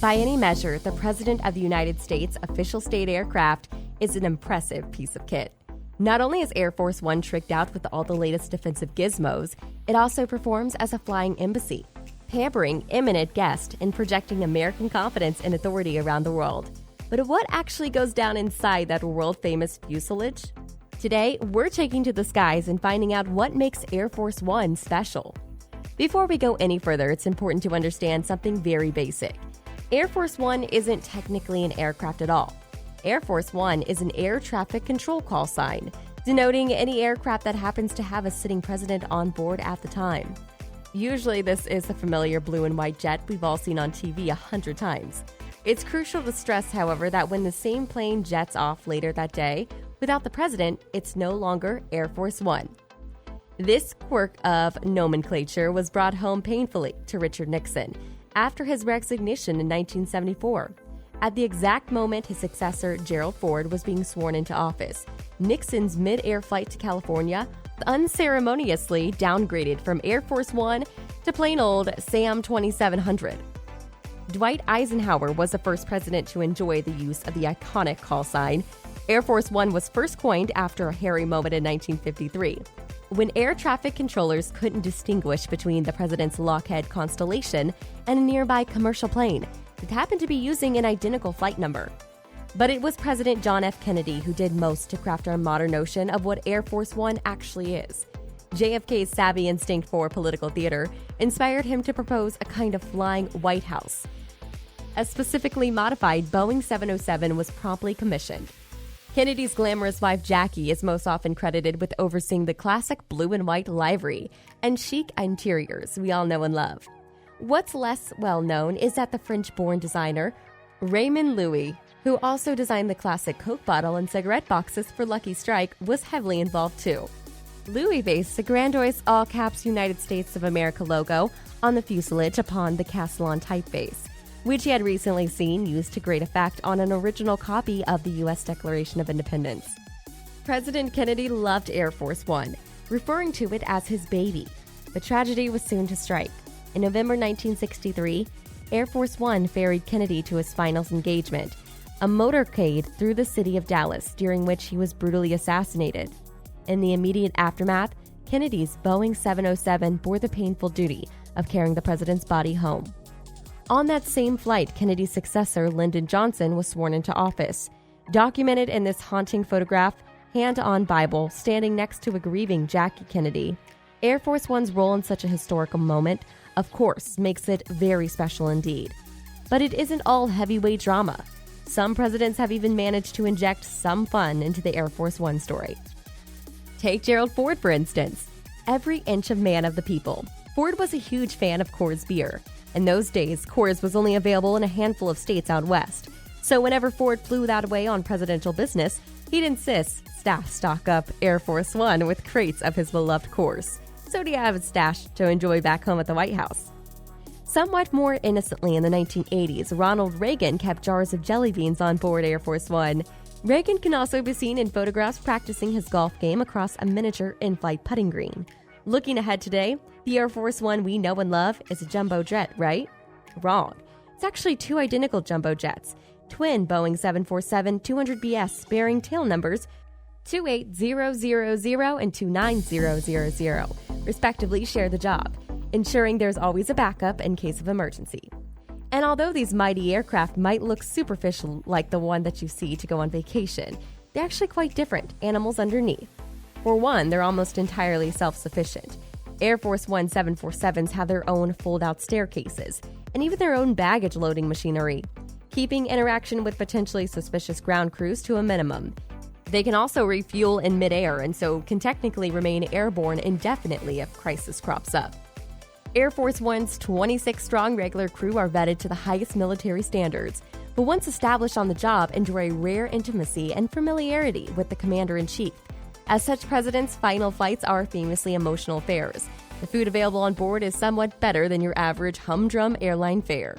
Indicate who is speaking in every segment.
Speaker 1: By any measure, the President of the United States official state aircraft is an impressive piece of kit. Not only is Air Force One tricked out with all the latest defensive gizmos, it also performs as a flying embassy, pampering eminent guests and projecting American confidence and authority around the world. But what actually goes down inside that world-famous fuselage? Today, we're taking to the skies and finding out what makes Air Force One special. Before we go any further, it's important to understand something very basic. Air Force One isn't technically an aircraft at all. Air Force One is an air traffic control call sign, denoting any aircraft that happens to have a sitting president on board at the time. Usually this is the familiar blue and white jet we've all seen on TV 100 times. It's crucial to stress, however, that when the same plane jets off later that day, without the president, it's no longer Air Force One. This quirk of nomenclature was brought home painfully to Richard Nixon after his resignation in 1974. At the exact moment his successor, Gerald Ford, was being sworn into office, Nixon's mid-air flight to California unceremoniously downgraded from Air Force One to plain old Sam 2700. Dwight Eisenhower was the first president to enjoy the use of the iconic call sign. Air Force One was first coined after a hairy moment in 1953, when air traffic controllers couldn't distinguish between the president's Lockheed Constellation and a nearby commercial plane that happened to be using an identical flight number. But it was President John F. Kennedy who did most to craft our modern notion of what Air Force One actually is. JFK's savvy instinct for political theater inspired him to propose a kind of flying White House. A specifically modified Boeing 707 was promptly commissioned. Kennedy's glamorous wife Jackie is most often credited with overseeing the classic blue and white livery and chic interiors we all know and love. What's less well known is that the French-born designer Raymond Louis, who also designed the classic Coke bottle and cigarette boxes for Lucky Strike, was heavily involved too. Louis based the grandiose all-caps United States of America logo on the fuselage upon the Castellan typeface, which he had recently seen used to great effect on an original copy of the U.S. Declaration of Independence. President Kennedy loved Air Force One, referring to it as his baby. But tragedy was soon to strike. In November 1963, Air Force One ferried Kennedy to his final engagement, a motorcade through the city of Dallas, during which he was brutally assassinated. In the immediate aftermath, Kennedy's Boeing 707 bore the painful duty of carrying the president's body home. On that same flight, Kennedy's successor, Lyndon Johnson, was sworn into office, documented in this haunting photograph, hand-on Bible, standing next to a grieving Jackie Kennedy. Air Force One's role in such a historical moment, of course, makes it very special indeed. But it isn't all heavyweight drama. Some presidents have even managed to inject some fun into the Air Force One story. Take Gerald Ford, for instance. Every inch of man of the people. Ford was a huge fan of Coors beer. In those days, Coors was only available in a handful of states out west. So whenever Ford flew that way on presidential business, he'd insist staff stock up Air Force One with crates of his beloved Coors, so do you have a stash to enjoy back home at the White House. Somewhat more innocently in the 1980s, Ronald Reagan kept jars of jelly beans on board Air Force One. Reagan can also be seen in photographs practicing his golf game across a miniature in-flight putting green. Looking ahead today, the Air Force One we know and love is a jumbo jet, right? Wrong. It's actually two identical jumbo jets, twin Boeing 747-200BS bearing tail numbers 28000 and 29000, respectively, share the job, ensuring there's always a backup in case of emergency. And although these mighty aircraft might look superficial like the one that you see to go on vacation, they're actually quite different animals underneath. For one, they're almost entirely self-sufficient. Air Force One 747s have their own fold-out staircases, and even their own baggage loading machinery, keeping interaction with potentially suspicious ground crews to a minimum. They can also refuel in midair and so can technically remain airborne indefinitely if crisis crops up. Air Force One's 26-strong regular crew are vetted to the highest military standards, but once established on the job, enjoy a rare intimacy and familiarity with the commander-in-chief. As such, presidents' final flights are famously emotional affairs. The food available on board is somewhat better than your average humdrum airline fare.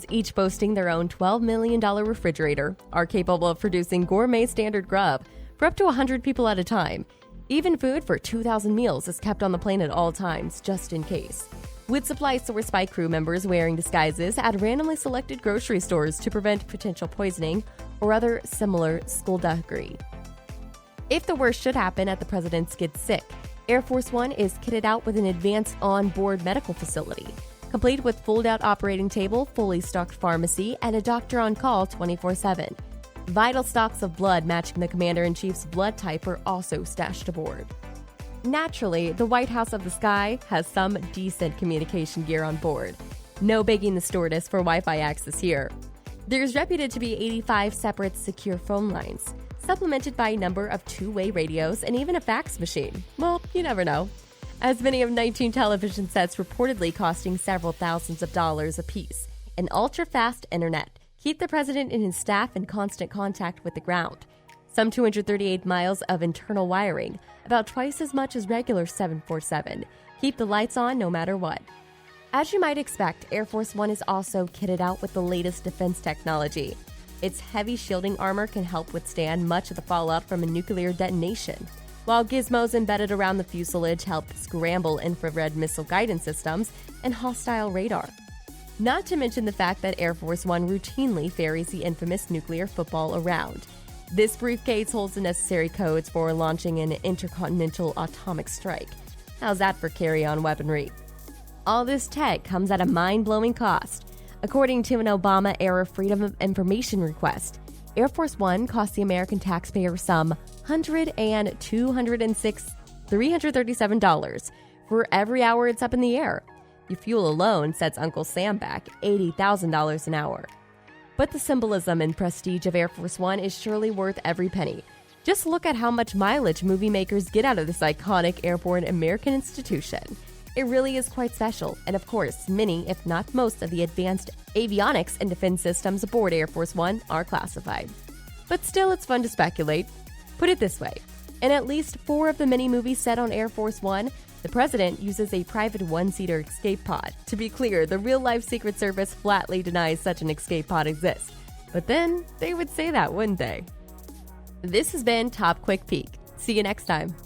Speaker 1: Each boasting their own $12 million refrigerator, are capable of producing gourmet standard grub for up to 100 people at a time. Even food for 2,000 meals is kept on the plane at all times, just in case. would supply sourced by crew members wearing disguises at randomly selected grocery stores to prevent potential poisoning or other similar skullduggery. If the worst should happen and the president gets sick, Air Force One is kitted out with an advanced on-board medical facility, complete with fold-out operating table, fully stocked pharmacy, and a doctor on call 24/7. Vital stocks of blood matching the commander-in-chief's blood type are also stashed aboard. Naturally, the White House of the Sky has some decent communication gear on board. No begging the stewardess for Wi-Fi access here. There's reputed to be 85 separate secure phone lines, supplemented by a number of two-way radios and even a fax machine. Well, you never know. As many of 19 television sets reportedly costing several thousands of dollars apiece. An ultra-fast internet keep the president and his staff in constant contact with the ground. Some 238 miles of internal wiring, about twice as much as regular 747, keep the lights on no matter what. As you might expect, Air Force One is also kitted out with the latest defense technology. Its heavy shielding armor can help withstand much of the fallout from a nuclear detonation, while gizmos embedded around the fuselage help scramble infrared missile guidance systems and hostile radar. Not to mention the fact that Air Force One routinely ferries the infamous nuclear football around. This briefcase holds the necessary codes for launching an intercontinental atomic strike. How's that for carry-on weaponry? All this tech comes at a mind-blowing cost. According to an Obama-era Freedom of Information request, Air Force One cost the American taxpayer some $337 for every hour it's up in the air. The fuel alone sets Uncle Sam back $80,000 an hour. But the symbolism and prestige of Air Force One is surely worth every penny. Just look at how much mileage movie makers get out of this iconic airborne American institution. It really is quite special, and of course, many, if not most, of the advanced avionics and defense systems aboard Air Force One are classified. But still, it's fun to speculate. Put it this way, in at least 4 of the many movies set on Air Force One, the president uses a private one-seater escape pod. To be clear, the real-life Secret Service flatly denies such an escape pod exists. But then, they would say that, wouldn't they? This has been Top Quick Peek. See you next time.